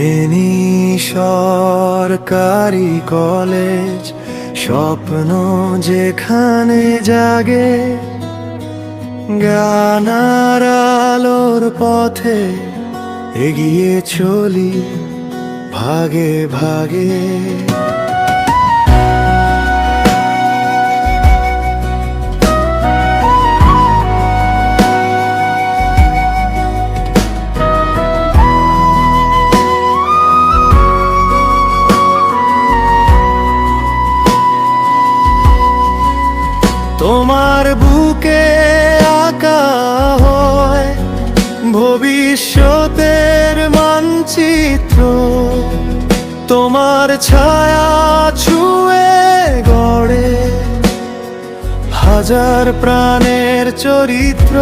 ফেনী সরকারি কলেজ, স্বপ্ন যেখানে জাগে, জ্ঞানার আলোর পথে এগিয়ে চলি ভাগে ভাগে। তোমার বুকে আঁকা হয় ভবিষ্যতের মানচিত্র, তোমার ছায়া ছুঁয়ে গড়ে হাজার প্রাণের চরিত্র।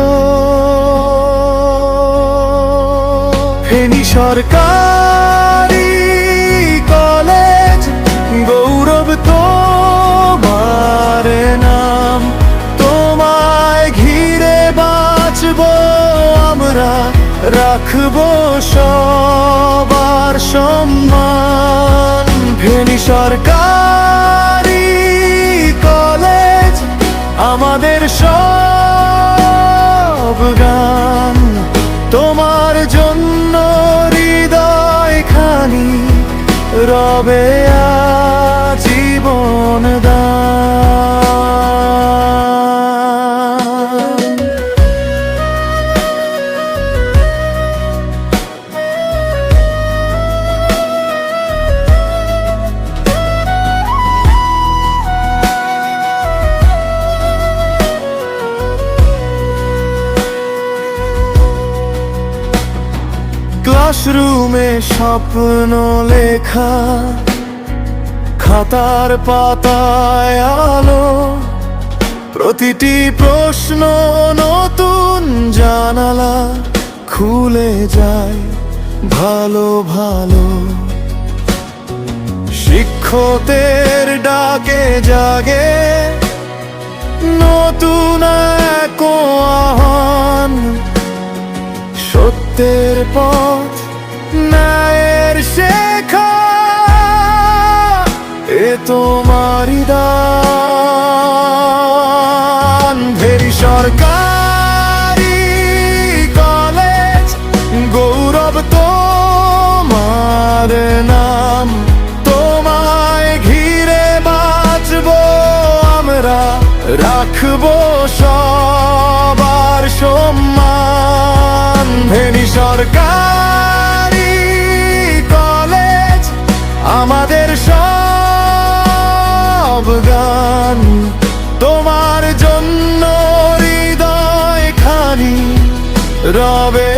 ফেনী সরকারি কলেজ, গৌরব তোমার নাম, তোমায় ঘিরে বাঁচবো আমরা, রাখবো সবার সম্মান। ফেনী সরকারি কলেজ আমাদের সব গান, তোমার জন্য হৃদয় খানি রবে আজীবন দান। ক্লাসরুমে স্বপ্ন লেখা, খাতার পাতায় আলো, প্রতিটি প্রশ্ন নতুন জানালা, খুলে যায় ভালো ভালো। শিক্ষকদের ডাকে জাগে নতুন এক আহ্বান, সত্যের পথ ন্যায়ের শেখা, এ তোমারই দান। ফেনী সরকারি কলেজ, গৌরব তোমার নাম, তোমায় ঘিরে বাঁচবো আমরা, রাখবো সবার সম্মান। ফেনী সরকারি কলেজ আমাদের সব গান, তোমার জন্য হৃদয় খানি রবে